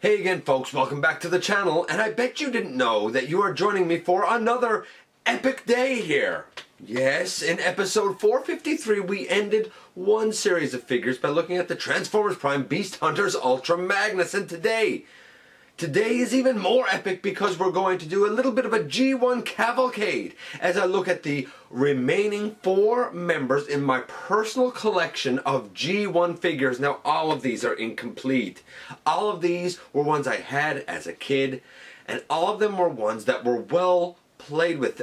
Hey again folks, welcome back to the channel, and I bet you didn't know that you are joining me for another epic day here. Yes, in episode 453 we ended one series of figures by looking at the Transformers Prime Beast Hunters Ultra Magnus, and today is even more epic because we're going to do a little bit of a G1 cavalcade as I look at the remaining 4 members in my personal collection of G1 figures. Now all of these are incomplete. All of these were ones I had as a kid, and all of them were ones that were well played with.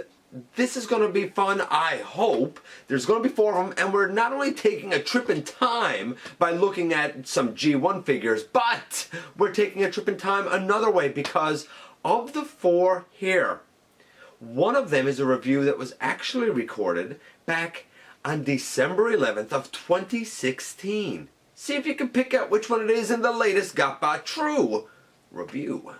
This is going to be fun, I hope. There's going to be 4 of them, and we're not only taking a trip in time by looking at some G1 figures, but we're taking a trip in time another way because of the 4 here, one of them is a review that was actually recorded back on December 11th of 2016. See if you can pick out which one it is in the latest GotBot True review.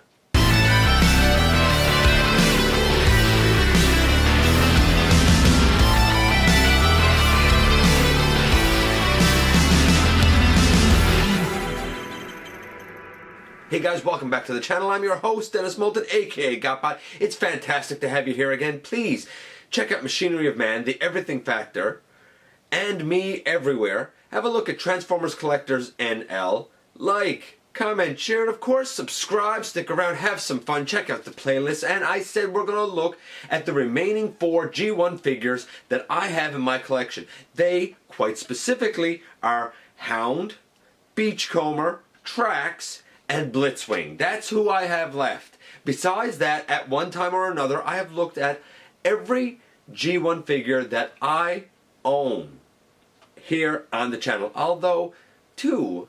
Hey guys, welcome back to the channel. I'm your host, Dennis Moulton, aka GotBot. It's fantastic to have you here again. Please check out Machinery of Man, The Everything Factor, and me everywhere. Have a look at Transformers Collectors NL. Like, comment, share, and of course subscribe, stick around, have some fun, check out the playlist. And I said we're going to look at the remaining 4 G1 figures that I have in my collection. They, quite specifically, are Hound, Beachcomber, Trax, and Blitzwing. That's who I have left. Besides that, at one time or another, I have looked at every G1 figure that I own here on the channel. Although 2,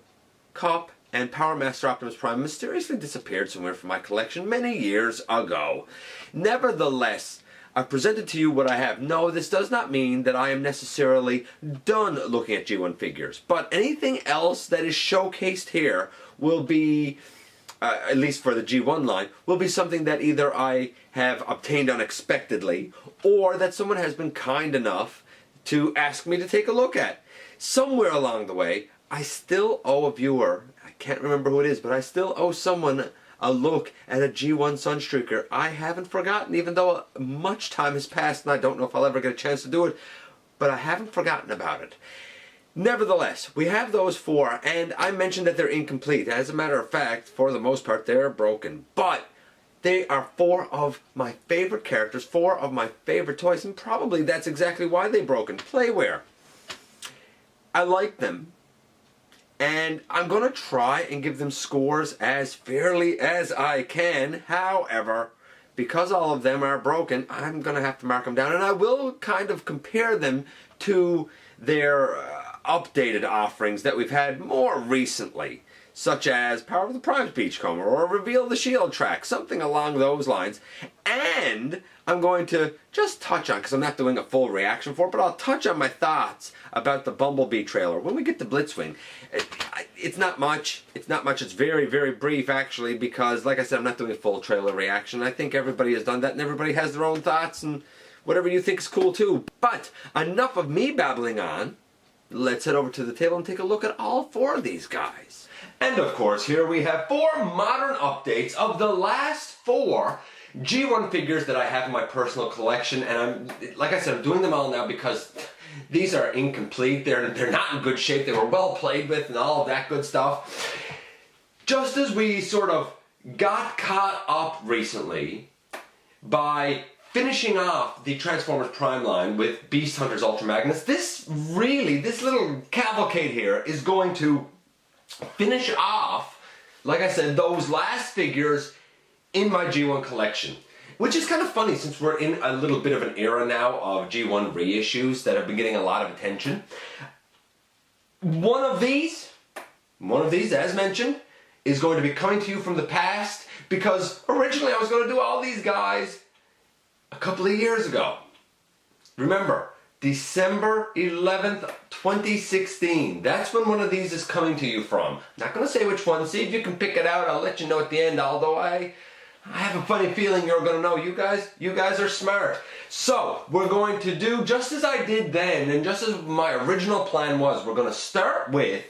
Cop and Power Master Optimus Prime, mysteriously disappeared somewhere from my collection many years ago. Nevertheless, I've presented to you what I have. No, this does not mean that I am necessarily done looking at G1 figures, but anything else that is showcased here will be, at least for the G1 line, will be something that either I have obtained unexpectedly or that someone has been kind enough to ask me to take a look at. Somewhere along the way, I still owe a viewer, I can't remember who it is, but I still owe someone a look at a G1 Sunstreaker. I haven't forgotten, even though much time has passed and I don't know if I'll ever get a chance to do it, but I haven't forgotten about it. Nevertheless, we have those 4, and I mentioned that they're incomplete. As a matter of fact, for the most part, they're broken. But they are 4 of my favorite characters, 4 of my favorite toys, and probably that's exactly why they're broken. Playware. I like them, and I'm going to try and give them scores as fairly as I can. However, because all of them are broken, I'm going to have to mark them down, and I will kind of compare them to their updated offerings that we've had more recently, such as Power of the Prime's Beachcomber or Reveal the Shield track, something along those lines. And I'm going to just touch on, because I'm not doing a full reaction for it, but I'll touch on my thoughts about the Bumblebee trailer. When we get to Blitzwing, it's not much. It's very, very brief, actually, because, like I said, I'm not doing a full trailer reaction. I think everybody has done that, and everybody has their own thoughts, and whatever you think is cool, too. But enough of me babbling on. Let's head over to the table and take a look at all 4 of these guys. And of course, here we have 4 modern updates of the last 4 G1 figures that I have in my personal collection. And like I said, I'm doing them all now because these are incomplete. They're not in good shape. They were well played with and all of that good stuff. Just as we sort of got caught up recently by finishing off the Transformers Prime line with Beast Hunters Ultra Magnus, this little cavalcade here is going to finish off, like I said, those last figures in my G1 collection. Which is kind of funny since we're in a little bit of an era now of G1 reissues that have been getting a lot of attention. One of these, as mentioned, is going to be coming to you from the past, because originally I was going to do all these guys a couple of years ago. Remember, December 11th, 2016. That's when one of these is coming to you from. I'm not going to say which one. See if you can pick it out. I'll let you know at the end, although I have a funny feeling you're going to know. You guys are smart. So, we're going to do just as I did then, and just as my original plan was. We're going to start with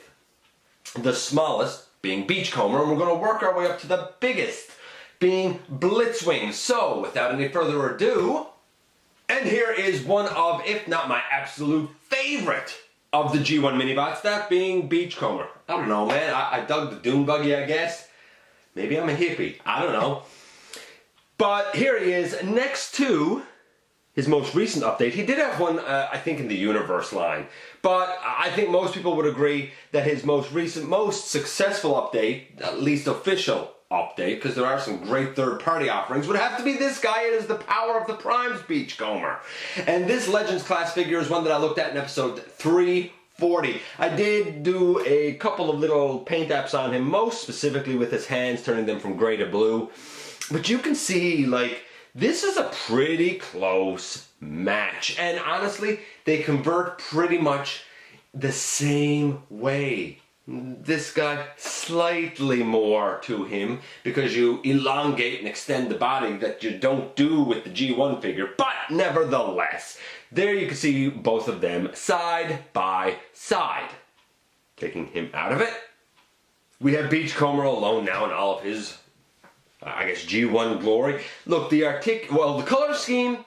the smallest being Beachcomber, and we're going to work our way up to the biggest, being Blitzwing. So, without any further ado, and here is one of, if not my absolute favorite of the G1 mini-bots, that being Beachcomber. I don't know, man. I dug the dune buggy, I guess. Maybe I'm a hippie. I don't know. But here he is, next to his most recent update. He did have one, I think, in the Universe line. But I think most people would agree that his most recent, most successful update, at least official update, because there are some great third-party offerings, would have to be this guy. It is the Power of the Primes Beachcomber. And this Legends class figure is one that I looked at in episode 340. I did do a couple of little paint apps on him, most specifically with his hands, turning them from gray to blue. But you can see, like, this is a pretty close match. And honestly, they convert pretty much the same way. This guy, slightly more to him because you elongate and extend the body that you don't do with the G1 figure. But nevertheless, there you can see both of them side by side. Taking him out of it, we have Beachcomber alone now in all of his, I guess, G1 glory. Look, the color scheme,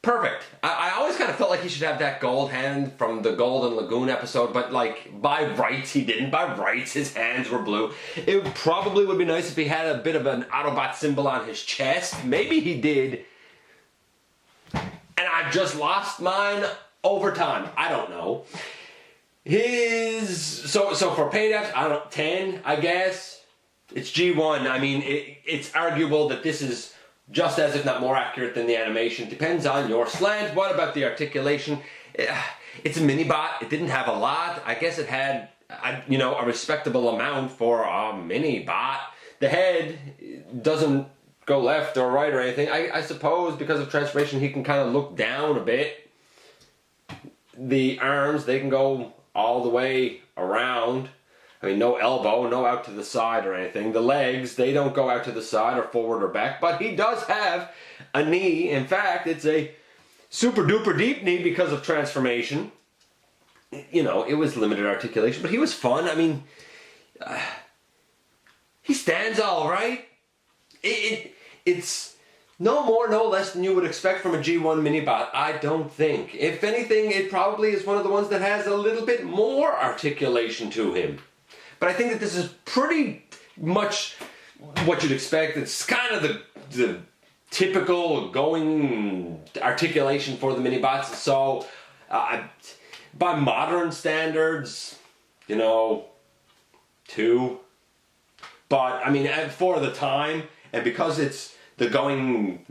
perfect. I always kind of felt like he should have that gold hand from the Golden Lagoon episode, but like, by rights he didn't. By rights his hands were blue. It probably would be nice if he had a bit of an Autobot symbol on his chest. Maybe he did. And I just lost mine over time. I don't know. So for paint apps, I don't know, 10, I guess. It's G1. I mean, it's arguable that this is just as, if not more accurate than the animation. Depends on your slant. What about the articulation? It's a mini-bot. It didn't have a lot. I guess it had, a respectable amount for a mini-bot. The head doesn't go left or right or anything. I suppose because of transformation he can kind of look down a bit. The arms, they can go all the way around. I mean, no elbow, no out to the side or anything. The legs, they don't go out to the side or forward or back, but he does have a knee. In fact, it's a super duper deep knee because of transformation. You know, it was limited articulation, but he was fun. I mean, he stands all right. It's no more, no less than you would expect from a G1 mini-bot, I don't think. If anything, it probably is one of the ones that has a little bit more articulation to him. But I think that this is pretty much what you'd expect. It's kind of the typical going articulation for the mini-bots. So, by modern standards, 2. But, I mean, for the time, and because it's the going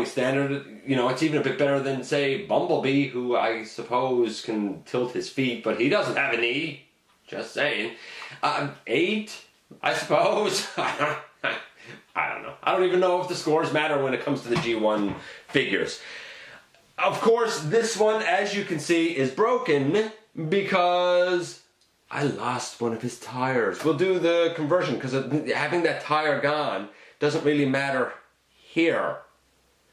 standard, it's even a bit better than, say, Bumblebee, who I suppose can tilt his feet, but he doesn't have a knee. Just saying. 8, I suppose. I don't know. I don't even know if the scores matter when it comes to the G1 figures. Of course, this one, as you can see, is broken because I lost one of his tires. We'll do the conversion because having that tire gone doesn't really matter here.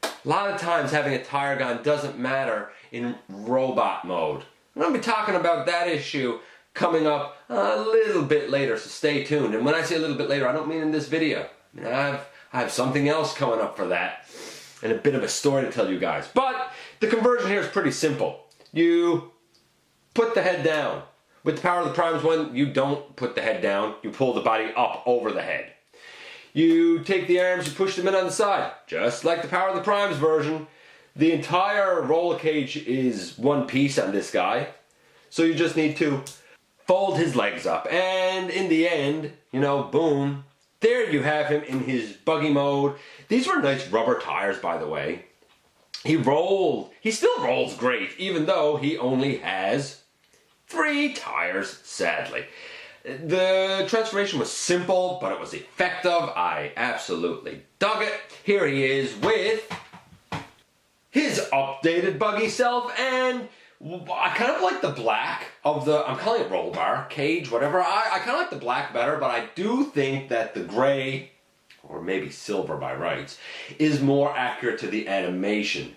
A lot of times having a tire gone doesn't matter in robot mode. I'm going to be talking about that issue coming up a little bit later, so stay tuned. And when I say a little bit later, I don't mean in this video. I mean, I have something else coming up for that, and a bit of a story to tell you guys. But the conversion here is pretty simple. You put the head down. With the Power of the Primes one, you don't put the head down. You pull the body up over the head. You take the arms, you push them in on the side, just like the Power of the Primes version. The entire roller cage is one piece on this guy, so you just need to fold his legs up, and in the end, boom, there you have him in his buggy mode. These were nice rubber tires, by the way. He still rolls great, even though he only has 3 tires, sadly. The transformation was simple, but it was effective. I absolutely dug it. Here he is with his updated buggy self, and I kind of like the black of the, I'm calling it roll bar, cage, whatever. I kind of like the black better, but I do think that the gray, or maybe silver by rights, is more accurate to the animation.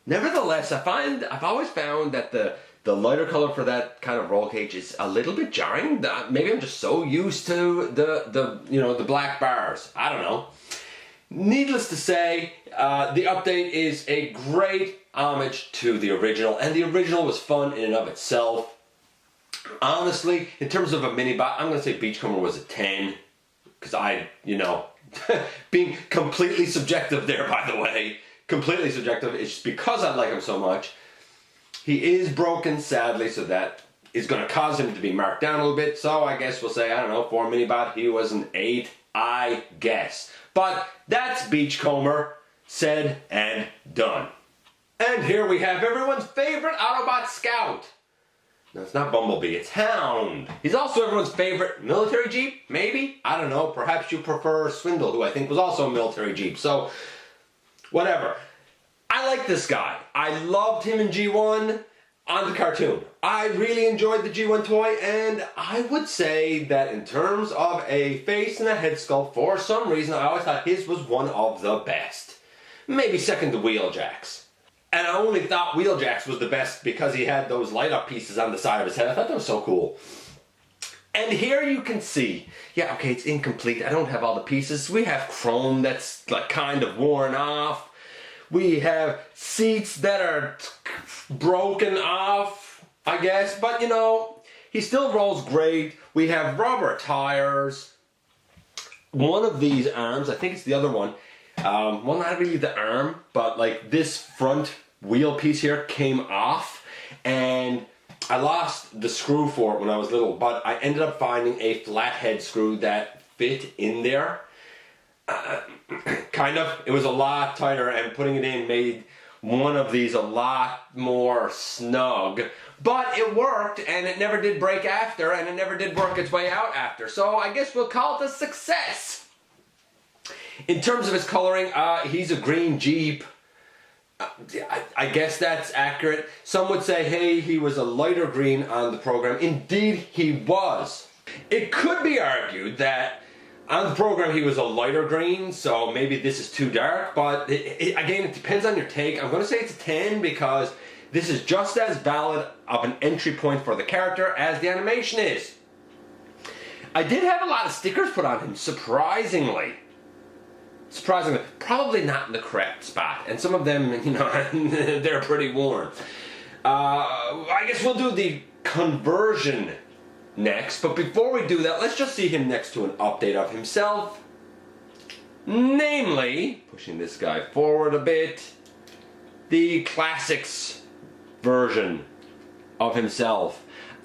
Nevertheless, I've always found that the the lighter color for that kind of roll cage is a little bit jarring. Maybe I'm just so used to the black bars. I don't know. Needless to say, the update is a great homage to the original, and the original was fun in and of itself. Honestly, in terms of a mini-bot, I'm going to say Beachcomber was a 10, because being completely subjective there, by the way, completely subjective, it's just because I like him so much. He is broken, sadly, so that is going to cause him to be marked down a little bit, so I guess we'll say, I don't know, for a mini-bot, he was an 8, I guess. But that's Beachcomber, said and done. And here we have everyone's favorite Autobot scout. No, it's not Bumblebee, it's Hound. He's also everyone's favorite military Jeep, maybe? I don't know, perhaps you prefer Swindle, who I think was also a military Jeep. So, whatever. I like this guy. I loved him in G1 on the cartoon. I really enjoyed the G1 toy, and I would say that in terms of a face and a head sculpt, for some reason I always thought his was one of the best. Maybe second to Wheeljack's. And I only thought Wheeljack's was the best because he had those light up pieces on the side of his head. I thought that was so cool. And here you can see, yeah, okay, it's incomplete. I don't have all the pieces. We have chrome that's like kind of worn off. We have seats that are broken off, I guess. But, he still rolls great. We have rubber tires. One of these arms, I think it's the other one. Well, not really the arm, but like this front wheel piece here came off. And I lost the screw for it when I was little, but I ended up finding a flathead screw that fit in there. Kind of. It was a lot tighter, and putting it in made one of these a lot more snug. But it worked, and it never did break after, and it never did work its way out after. So I guess we'll call it a success. In terms of his coloring, he's a green Jeep. I guess that's accurate. Some would say, hey, he was a lighter green on the program. Indeed, he was. It could be argued that on the program he was a lighter green, so maybe this is too dark, but again, it depends on your take. I'm going to say it's a 10 because this is just as valid of an entry point for the character as the animation is. I did have a lot of stickers put on him, surprisingly. Probably not in the correct spot, and some of them, they're pretty worn. I guess we'll do the conversion next, but before we do that, let's just see him next to an update of himself. Namely, pushing this guy forward a bit, the Classics version of himself,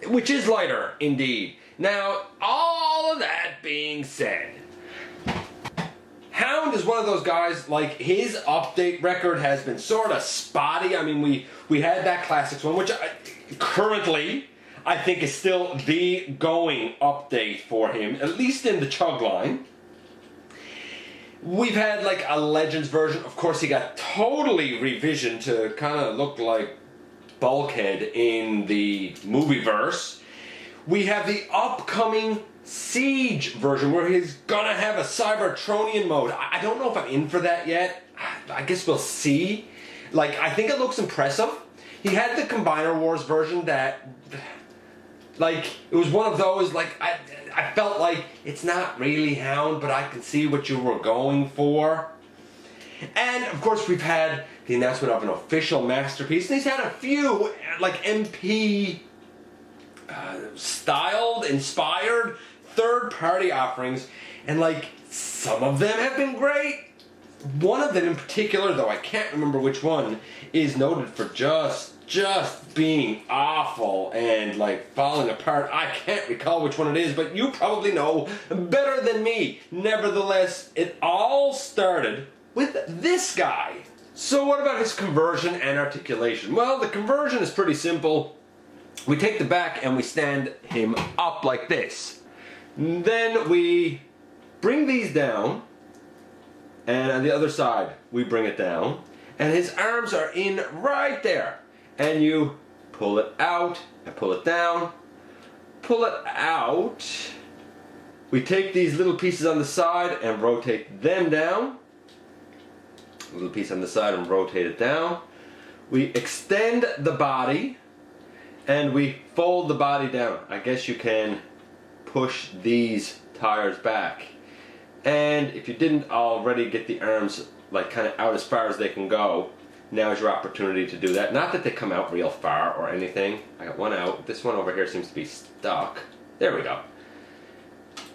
which is lighter, indeed. Now, all of that being said, Hound is one of those guys, like, his update record has been sort of spotty. I mean, we had that Classics one, which currently I think is still the going update for him, at least in the Chug line. We've had like a Legends version. Of course, he got totally revisioned to kind of look like Bulkhead in the movieverse. We have the upcoming Siege version where he's gonna have a Cybertronian mode. I don't know if I'm in for that yet. I guess we'll see. Like, I think it looks impressive. He had the Combiner Wars version that, like, it was one of those, like, I felt like it's not really Hound, but I can see what you were going for. And, of course, we've had the announcement of an official masterpiece, and he's had a few, like, MP styled, inspired, third-party offerings, and, like, some of them have been great. One of them in particular, though I can't remember which one, is noted for just being awful and like falling apart. I can't recall which one it is, but you probably know better than me. Nevertheless, it all started with this guy. So what about his conversion and articulation? Well, the conversion is pretty simple. We take the back and we stand him up like this. Then we bring these down, and on the other side we bring it down, and his arms are in right there. And you pull it out and pull it down, pull it out. We take these little pieces on the side and rotate them down. A little piece on the side and rotate it down. We extend the body, And we fold the body down. I guess you can push these tires back. And if you didn't already get the arms like kind of out as far as they can go, now's your opportunity to do that. Not that they come out real far or anything. I got one out. This one over here seems to be stuck. There we go.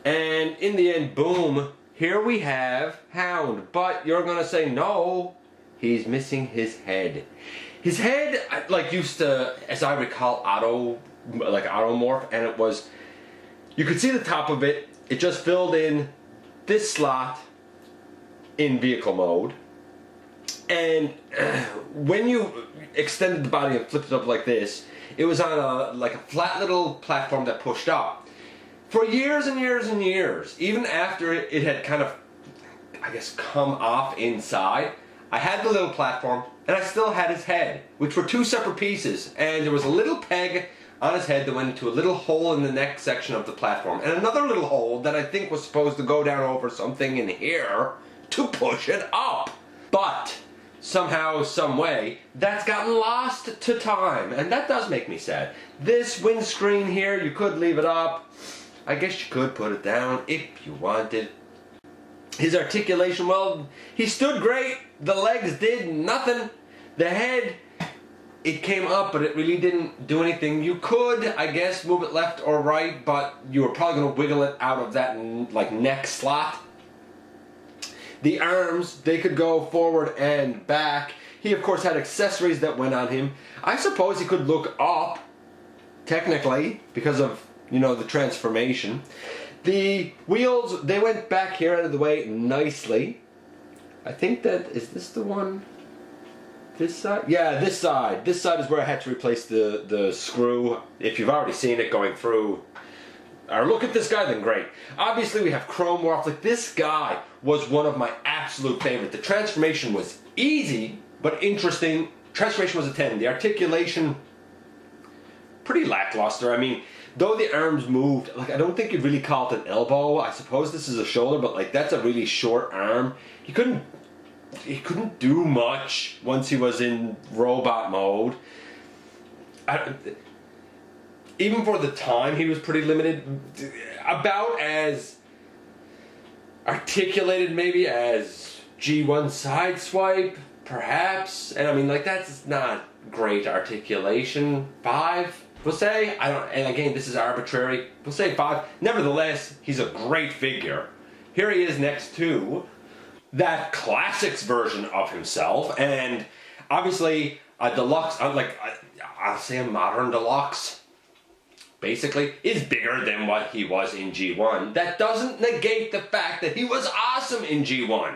And in the end, boom, here we have Hound. But you're gonna say, no, he's missing his head. His head, like, used to, as I recall, automorph, and it was, you could see the top of it. It just filled in this slot in vehicle mode, and when you extended the body and flipped it up like this, it was on a flat little platform that pushed up. For years and years and years, even after it had kind of, I guess, come off inside, I had the little platform, and I still had his head, which were two separate pieces, and there was a little peg on his head that went into a little hole in the neck section of the platform, and another little hole that I think was supposed to go down over something in here to push it up. But somehow, some way, that's gotten lost to time, and that does make me sad. This windscreen here, you could leave it up. I guess you could put it down if you wanted. His articulation, well, he stood great. The legs did nothing. The head, it came up, but it really didn't do anything. You could, I guess, move it left or right, but you were probably going to wiggle it out of that like neck slot. The arms, they could go forward and back. He, of course, had accessories that went on him. I suppose he could look up, technically, because of, you know, the transformation. The wheels, they went back here out of the way nicely. I think that, is this the one? This side? Yeah, this side. This side is where I had to replace the screw. If you've already seen it going through, or look at this guy, then great. Obviously we have chrome morph. Like, this guy was one of my absolute favorite. The transformation was easy, but interesting. Transformation was a 10. The articulation, pretty lackluster. I mean, though the arms moved, like, I don't think you'd really call it an elbow. I suppose this is a shoulder, but like, that's a really short arm. He couldn't do much once he was in robot mode. Even for the time, he was pretty limited. About as articulated maybe as G1 Sideswipe, perhaps. And I mean, like, that's not great articulation. 5, we'll say. I don't. And again, this is arbitrary. We'll say 5. Nevertheless, he's a great figure. Here he is next to that classics version of himself, and obviously a deluxe, I'll say a modern deluxe, basically, is bigger than what he was in G1. That doesn't negate the fact that he was awesome in G1.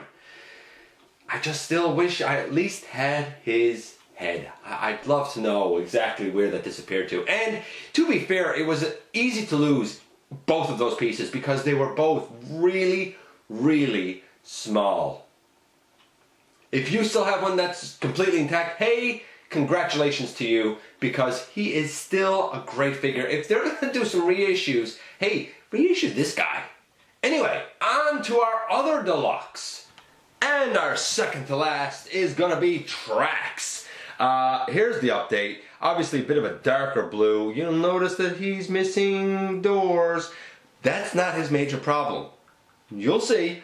I just still wish I at least had his head. I'd love to know exactly where that disappeared to. And to be fair, it was easy to lose both of those pieces because they were both really, really small. If you still have one that's completely intact, hey, congratulations to you, because he is still a great figure. If they're going to do some reissues, hey, reissue this guy. Anyway, on to our other deluxe. And our second to last is going to be Trax. Here's the update. Obviously a bit of a darker blue. You'll notice that he's missing doors. That's not his major problem. You'll see.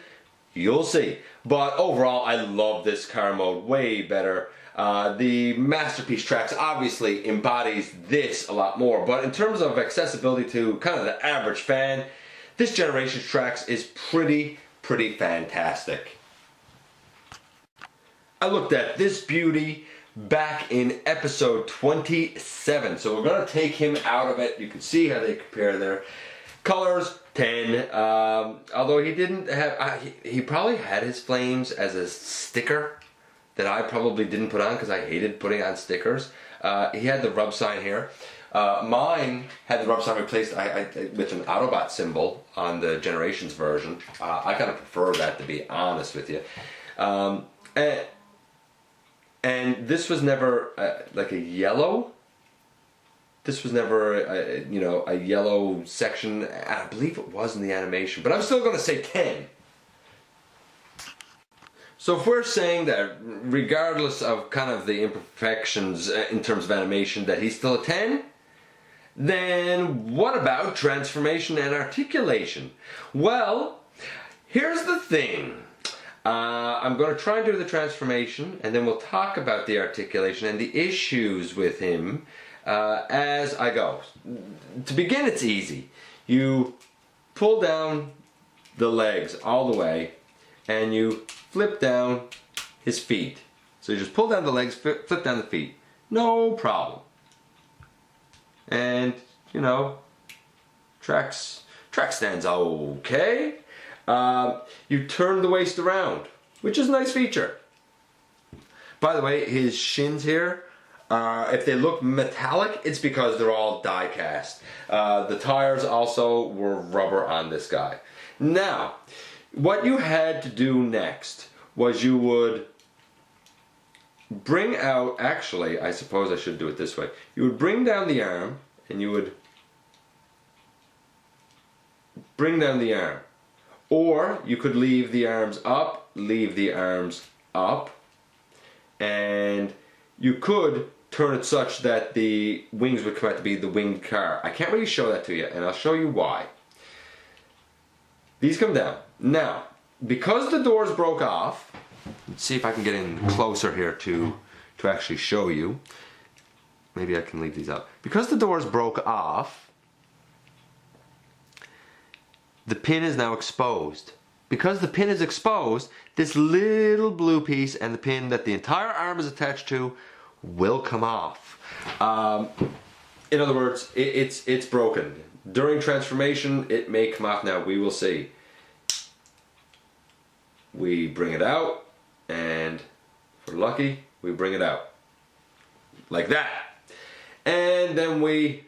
You'll see. But overall, I love this car mode way better. The Masterpiece Trax obviously embodies this a lot more. But in terms of accessibility to kind of the average fan, this generation's Trax is pretty fantastic. I looked at this beauty back in episode 27. So we're going to take him out of it. You can see how they compare there. Colors, 10. Although he didn't have, he probably had his flames as a sticker that I probably didn't put on because I hated putting on stickers. He had the rub sign here. Mine had the rub sign replaced with an Autobot symbol on the Generations version. I kind of prefer that, to be honest with you. And this was never like a yellow. This was never a yellow section. I believe it was in the animation, but I'm still going to say 10. So if we're saying that regardless of kind of the imperfections in terms of animation, that he's still a 10, then what about transformation and articulation? Well, here's the thing. I'm going to try and do the transformation, and then we'll talk about the articulation and the issues with him as I go. To begin, it's easy. You pull down the legs all the way, and you flip down his feet. So you just pull down the legs, flip down the feet. No problem. And, you know, track stands okay. You turn the waist around, which is a nice feature. By the way, his shins here, if they look metallic, it's because they're all die cast. The tires also were rubber on this guy. Now, what you had to do next was you would bring out, actually, I suppose I should do it this way. You would bring down the arm, and you would bring down the arm. Or you could leave the arms up, leave the arms up, and you could turn it such that the wings would come out to be the winged car. I can't really show that to you, and I'll show you why. These come down. Now, because the doors broke off, let's see if I can get in closer here to actually show you. Maybe I can leave these up. Because the doors broke off, the pin is now exposed. Because the pin is exposed, this little blue piece and the pin that the entire arm is attached to will come off. In other words, it's broken. During transformation, it may come off. Now, we will see. We bring it out, and if we're lucky, we bring it out. Like that. And then we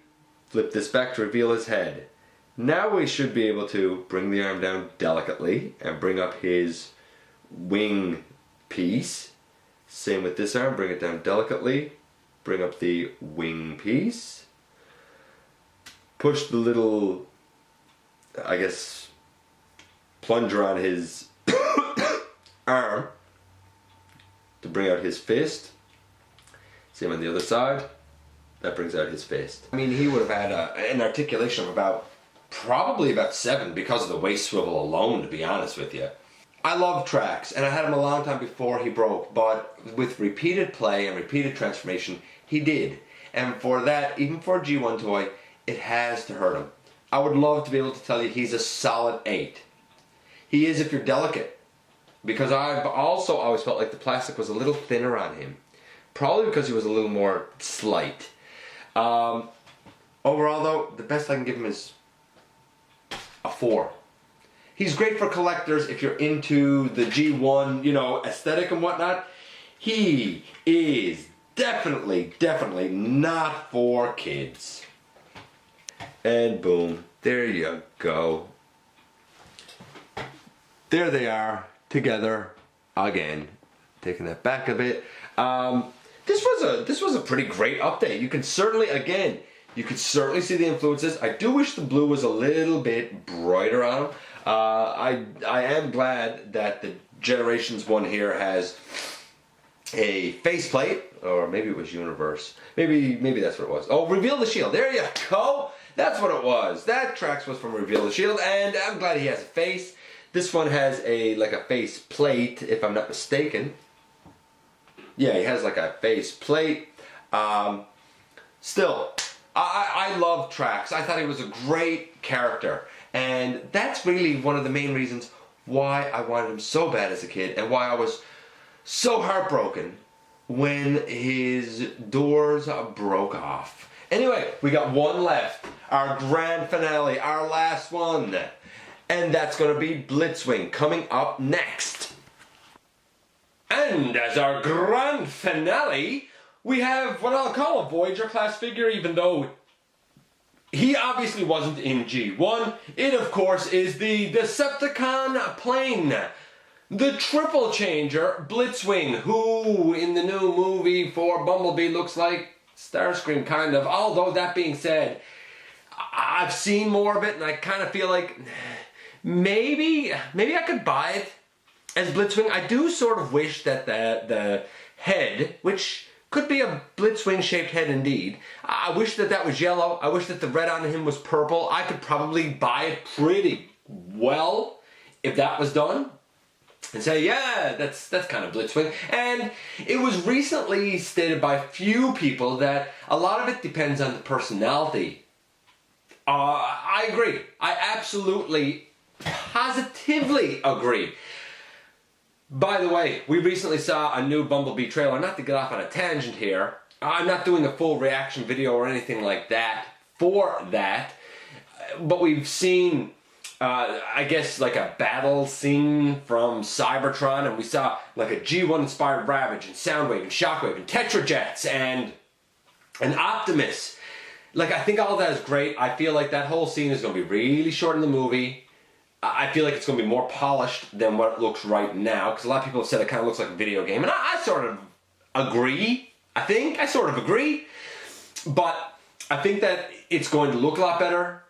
flip this back to reveal his head. Now we should be able to bring the arm down delicately and bring up his wing piece. Same with this arm, bring it down delicately, bring up the wing piece. Push the little, I guess, plunger on his arm to bring out his fist. Same on the other side, that brings out his fist. I mean, he would have had an articulation of probably about 7 because of the waist swivel alone, to be honest with you. I love tracks, and I had him a long time before he broke, but with repeated play and repeated transformation, he did. And for that, even for a G1 toy, it has to hurt him. I would love to be able to tell you he's a solid 8. He is if you're delicate, because I've also always felt like the plastic was a little thinner on him. Probably because he was a little more slight. Overall though, the best I can give him is a 4. He's great for collectors if you're into the G1, you know, aesthetic and whatnot. He is definitely not for kids. And boom, there you go. There they are, together again. Taking that back a bit. This was a pretty great update. You can certainly, again, you could certainly see the influences. I do wish the blue was a little bit brighter on them. I am glad that the Generations one here has a faceplate, or maybe it was Universe. Maybe that's what it was. Oh, Reveal the Shield. There you go. That's what it was. That Trax was from Reveal the Shield, and I'm glad he has a face. This one has like a face plate, if I'm not mistaken. Yeah, he has like a face plate. Still, I love Trax. I thought he was a great character. And that's really one of the main reasons why I wanted him so bad as a kid, and why I was so heartbroken when his doors broke off. Anyway, we got one left. Our grand finale, our last one. And that's going to be Blitzwing coming up next. And as our grand finale, we have what I'll call a Voyager class figure, even though he obviously wasn't in G1. It, of course, is the Decepticon plane. The triple changer, Blitzwing, who in the new movie for Bumblebee looks like Starscream, kind of. Although, that being said, I've seen more of it, and I kind of feel like maybe I could buy it as Blitzwing. I do sort of wish that the head, which Could be a Blitzwing shaped head indeed. I wish that that was yellow. I wish that the red on him was purple. I could probably buy it pretty well if that was done and say, yeah, that's kind of Blitzwing. And it was recently stated by a few people that a lot of it depends on the personality. I agree. I absolutely, positively agree. By the way, we recently saw a new Bumblebee trailer. Not to get off on a tangent here, I'm not doing a full reaction video or anything like that for that, but we've seen, I guess, like a battle scene from Cybertron, and we saw like a G1 inspired Ravage and Soundwave and Shockwave and Tetrajets and an Optimus. Like, I think all of that is great. I feel like that whole scene is going to be really short in the movie. I feel like it's going to be more polished than what it looks right now, because a lot of people have said it kind of looks like a video game, and I sort of agree. I sort of agree, but I think that it's going to look a lot better.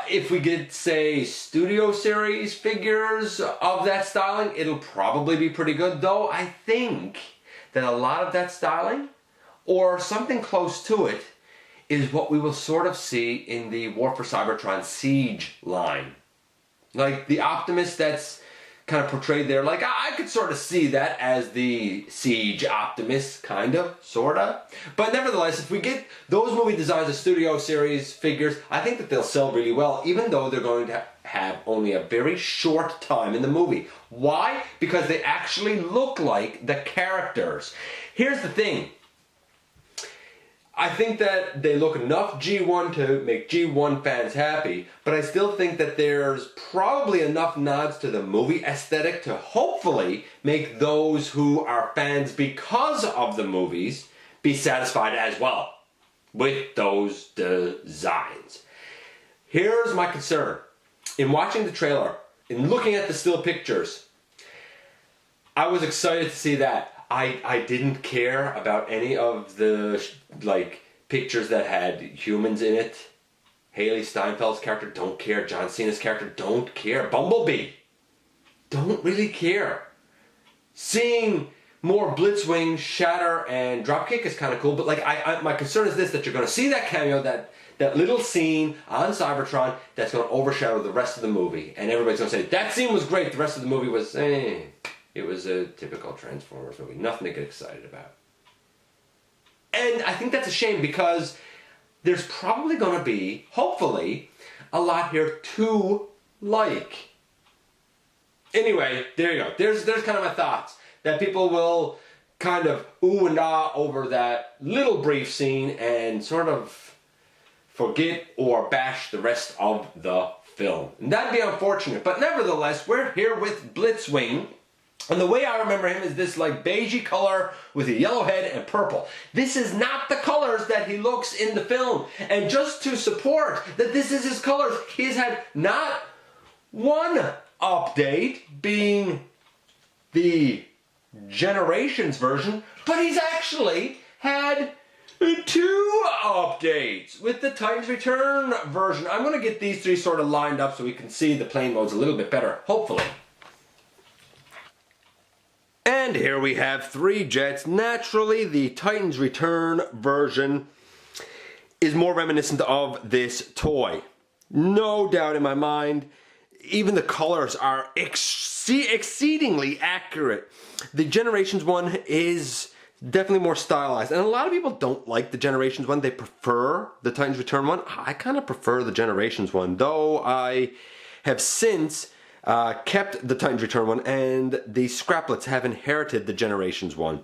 If we get, say, studio series figures of that styling, it'll probably be pretty good, though I think that a lot of that styling, or something close to it, is what we will sort of see in the War for Cybertron Siege line. Like the Optimus that's kind of portrayed there, like I could sort of see that as the Siege Optimus, kind of, sort of. But nevertheless, if we get those movie designs as studio series figures, I think that they'll sell really well, even though they're going to have only a very short time in the movie. Why? Because they actually look like the characters. Here's the thing. I think that they look enough G1 to make G1 fans happy, but I still think that there's probably enough nods to the movie aesthetic to hopefully make those who are fans because of the movies be satisfied as well with those designs. Here's my concern. In watching the trailer, in looking at the still pictures, I was excited to see that. I didn't care about any of the pictures that had humans in it. Haley Steinfeld's character, don't care. John Cena's character, don't care. Bumblebee, don't really care. Seeing more Blitzwing, Shatter, and Dropkick is kind of cool, but my concern is this, that you're going to see that cameo, that little scene on Cybertron that's going to overshadow the rest of the movie. And everybody's going to say, that scene was great, the rest of the movie was, It was a typical Transformers movie. Nothing to get excited about. And I think that's a shame, because there's probably going to be, hopefully, a lot here to like. Anyway, there you go. There's kind of my thoughts. That people will kind of ooh and ah over that little brief scene and sort of forget or bash the rest of the film. And that'd be unfortunate. But nevertheless, we're here with Blitzwing. And the way I remember him is this like beigey color with a yellow head and purple. This is not the colors that he looks in the film. And just to support that this is his colors, he's had not one update, being the Generations version, but he's actually had 2 updates with the Titans Return version. I'm going to get these 3 sort of lined up so we can see the plane modes a little bit better, hopefully. And here we have 3 jets. Naturally, the Titans Return version is more reminiscent of this toy. No doubt in my mind. Even the colors are exceedingly accurate. The Generations one is definitely more stylized. And a lot of people don't like the Generations one. They prefer the Titans Return one. I kind of prefer the Generations one, though I have since kept the Titans Return one, and the Scraplets have inherited the Generations one.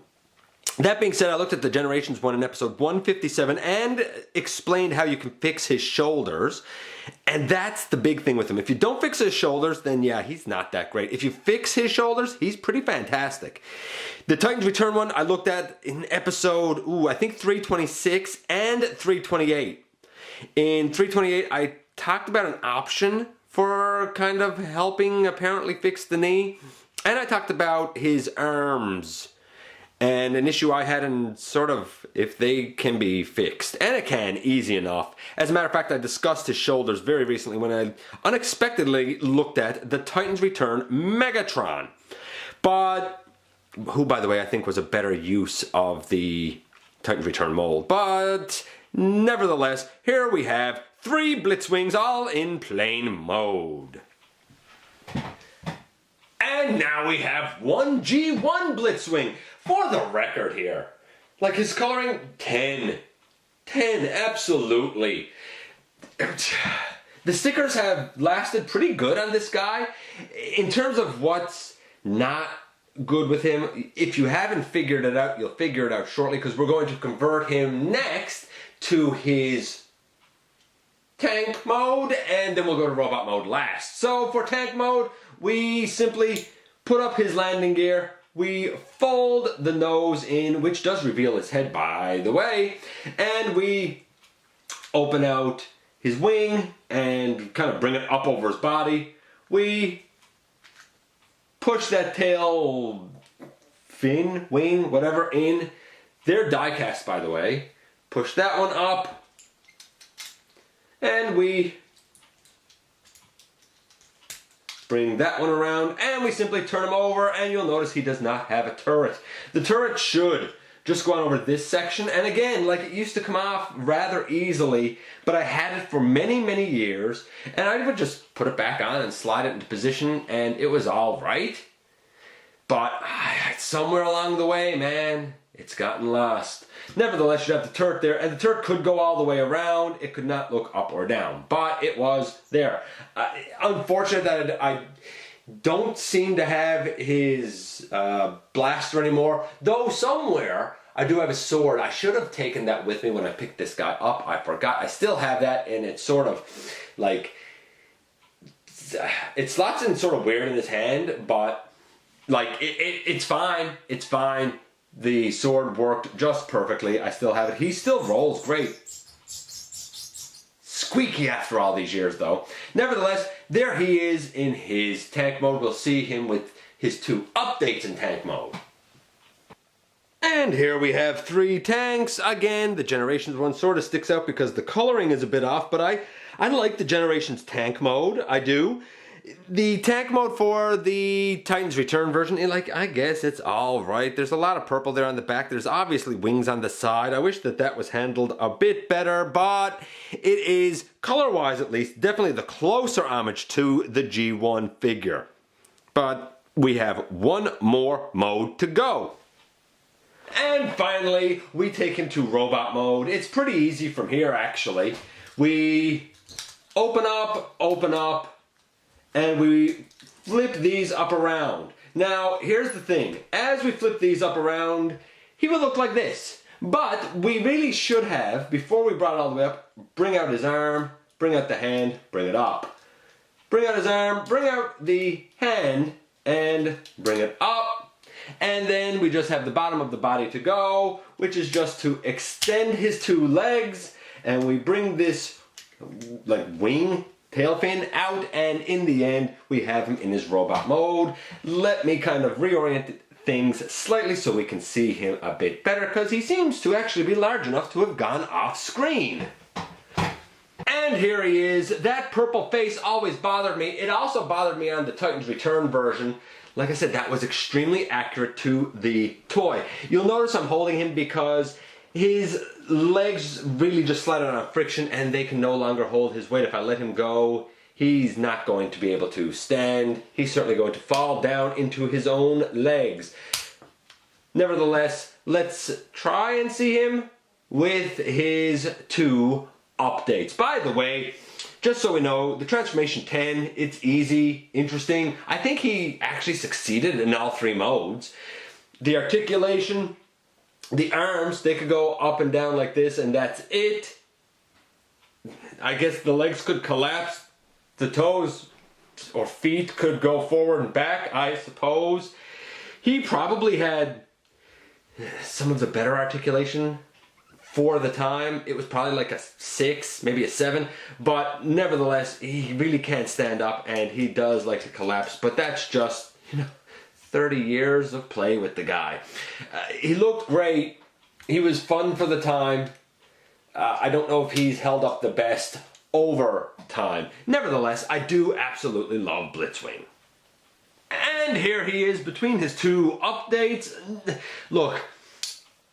That being said, I looked at the Generations one in episode 157 and explained how you can fix his shoulders. And that's the big thing with him. If you don't fix his shoulders, then yeah, he's not that great. If you fix his shoulders, he's pretty fantastic. The Titans Return one I looked at in episode, I think 326 and 328. In 328, I talked about an option for kind of helping apparently fix the knee. And I talked about his arms and an issue I had in sort of if they can be fixed. And it can, easy enough. As a matter of fact, I discussed his shoulders very recently when I unexpectedly looked at the Titans Return Megatron. But who, by the way, I think was a better use of the Titan's Return mold. But nevertheless, here we have 3 Blitzwings all in plain mode. And now we have 1 G1 Blitzwing. For the record here, like his coloring, 10. 10, absolutely. The stickers have lasted pretty good on this guy. In terms of what's not good with him, if you haven't figured it out, you'll figure it out shortly, because we're going to convert him next to his tank mode, and then we'll go to robot mode last. So for tank mode, we simply put up his landing gear, we fold the nose in, which does reveal his head, by the way, and we open out his wing and kind of bring it up over his body. We push that tail fin, wing, whatever in. They're die cast, by the way. Push that one up, and we bring that one around, and we simply turn him over, and you'll notice he does not have a turret. The turret should just go on over this section, and again, like, it used to come off rather easily, but I had it for many, many years, and I would just put it back on and slide it into position, and it was all right. But somewhere along the way, man, it's gotten lost. Nevertheless, you have the turret there, and the turret could go all the way around. It could not look up or down, but it was there. Unfortunate that I don't seem to have his blaster anymore, though somewhere I do have a sword. I should have taken that with me when I picked this guy up. I forgot. I still have that, and it's sort of like, it slots in sort of weird in his hand, but like it's fine. It's fine. The sword worked just perfectly. I still have it. He still rolls great. Squeaky after all these years, though. Nevertheless, there he is in his tank mode. We'll see him with his 2 updates in tank mode. And here we have 3 tanks. Again, the Generations one sort of sticks out because the coloring is a bit off, but I like the Generations tank mode. I do. The tank mode for the Titan's Return version, I guess it's all right. There's a lot of purple there on the back. There's obviously wings on the side. I wish that was handled a bit better, but it is, color-wise at least, definitely the closer homage to the G1 figure. But we have 1 more mode to go. And finally, we take him to robot mode. It's pretty easy from here, actually. We open up, and we flip these up around. Now, here's the thing. As we flip these up around, he would look like this. But we really should have, before we brought it all the way up, bring out his arm, bring out the hand, bring it up. Bring out his arm, bring out the hand, and bring it up. And then we just have the bottom of the body to go, which is just to extend his 2 legs. And we bring this, like, wing, tail fin out, and in the end we have him in his robot mode. Let me kind of reorient things slightly so we can see him a bit better, because he seems to actually be large enough to have gone off screen. And here he is. That purple face always bothered me. It also bothered me on the Titan's Return version. Like I said, that was extremely accurate to the toy. You'll notice I'm holding him because his legs really just slide on friction, and they can no longer hold his weight. If I let him go, he's not going to be able to stand. He's certainly going to fall down into his own legs. Nevertheless, let's try and see him with his 2 updates. By the way, just so we know, the Transformation 10, it's easy, interesting. I think he actually succeeded in all 3 modes. The Articulation, the arms, they could go up and down like this, and that's it. I guess the legs could collapse. The toes or feet could go forward and back, I suppose. He probably had some of the better articulation for the time. It was probably like a 6, maybe a 7, but nevertheless, he really can't stand up, and he does like to collapse, but that's just, 30 years of play with the guy. He looked great. He was fun for the time. I don't know if he's held up the best over time. Nevertheless, I do absolutely love Blitzwing. And here he is between his two updates. Look,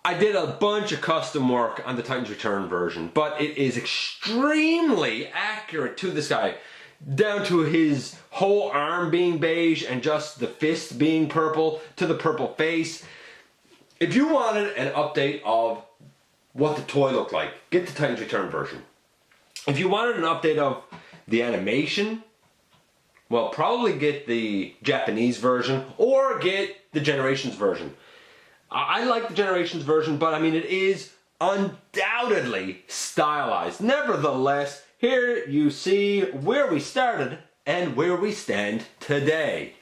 I did a bunch of custom work on the Titans Return version, but it is extremely accurate to this guy, down to his whole arm being beige and just the fist being purple, to the purple face. If you wanted an update of what the toy looked like, get the Titans Return version. If you wanted an update of the animation, well, probably get the Japanese version or get the Generations version. I like the Generations version, but I mean, it is undoubtedly stylized. Nevertheless, here you see where we started and where we stand today.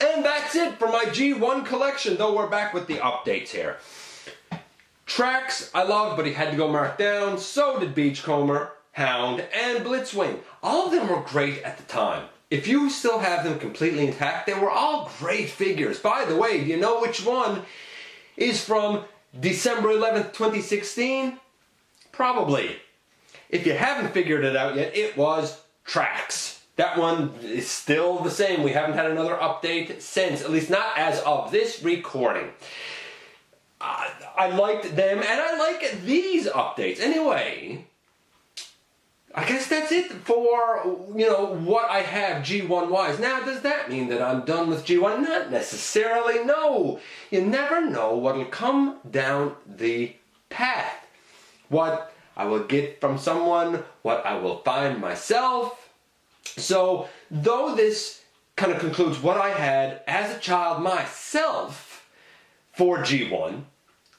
And that's it for my G1 collection, though we're back with the updates here. Tracks I love, but he had to go marked down. So did Beachcomber, Hound, and Blitzwing. All of them were great at the time. If you still have them completely intact, they were all great figures. By the way, do you know which one is from December 11th, 2016? Probably. If you haven't figured it out yet, it was Tracks. That one is still the same. We haven't had another update since, at least not as of this recording. I liked them, and I like these updates. Anyway, I guess that's it for, what I have G1-wise. Now, does that mean that I'm done with G1? Not necessarily, no. You never know what'll come down the path. What I will get from someone, what I will find myself. So, though this kind of concludes what I had as a child myself for G1,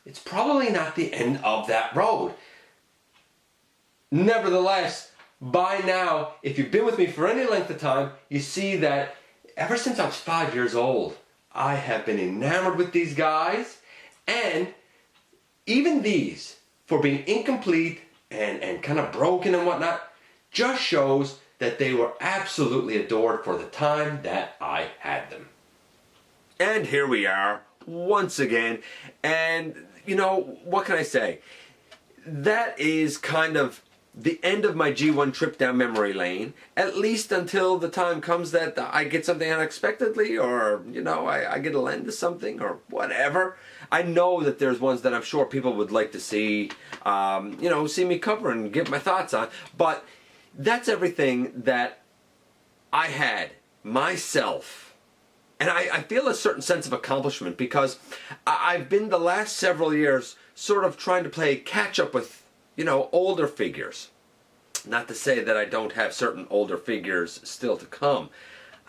it's probably not the end of that road. Nevertheless, by now, if you've been with me for any length of time, you see that ever since I was 5 years old, I have been enamored with these guys, and even these, for being incomplete and kind of broken and whatnot, just shows that they were absolutely adored for the time that I had them. And here we are, once again, and what can I say? That is kind of the end of my G1 trip down memory lane, at least until the time comes that I get something unexpectedly, or, I get a lend to something, or whatever. I know that there's ones that I'm sure people would like to see, see me cover and give my thoughts on, but that's everything that I had myself. And I feel a certain sense of accomplishment because I've been the last several years sort of trying to play catch up with, older figures. Not to say that I don't have certain older figures still to come.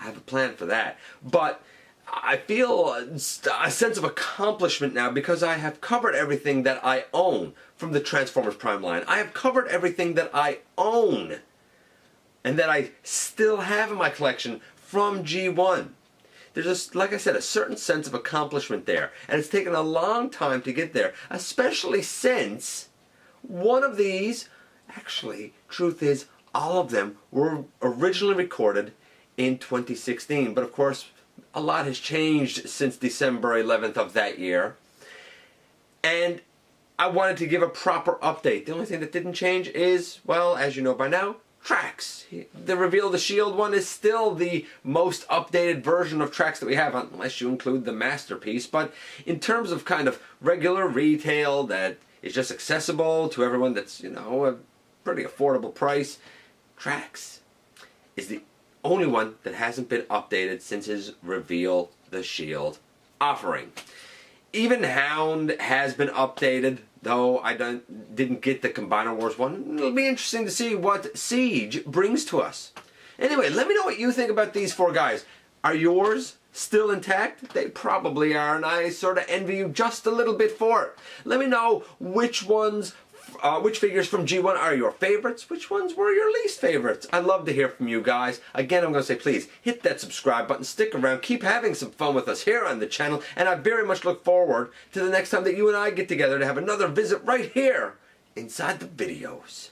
I have a plan for that. But I feel a sense of accomplishment now because I have covered everything that I own from the Transformers Prime line. I have covered everything that I own and that I still have in my collection from G1. There's just, like I said, a certain sense of accomplishment there. And it's taken a long time to get there, especially since one of these, actually, truth is, all of them were originally recorded in 2016. But of course, a lot has changed since December 11th of that year. And I wanted to give a proper update. The only thing that didn't change is, well, as you know by now, Tracks. The Reveal the Shield one is still the most updated version of Tracks that we have, unless you include the Masterpiece. But in terms of kind of regular retail that is just accessible to everyone, that's, a pretty affordable price, Tracks is the only one that hasn't been updated since his Reveal the Shield offering. Even Hound has been updated, though I didn't get the Combiner Wars one. It'll be interesting to see what Siege brings to us. Anyway, let me know what you think about these four guys. Are yours still intact? They probably are, and I sort of envy you just a little bit for it. Let me know which figures from G1 are your favorites, which ones were your least favorites. I'd love to hear from you guys. Again, I'm going to say please hit that subscribe button, stick around, keep having some fun with us here on the channel, and I very much look forward to the next time that you and I get together to have another visit right here inside the videos.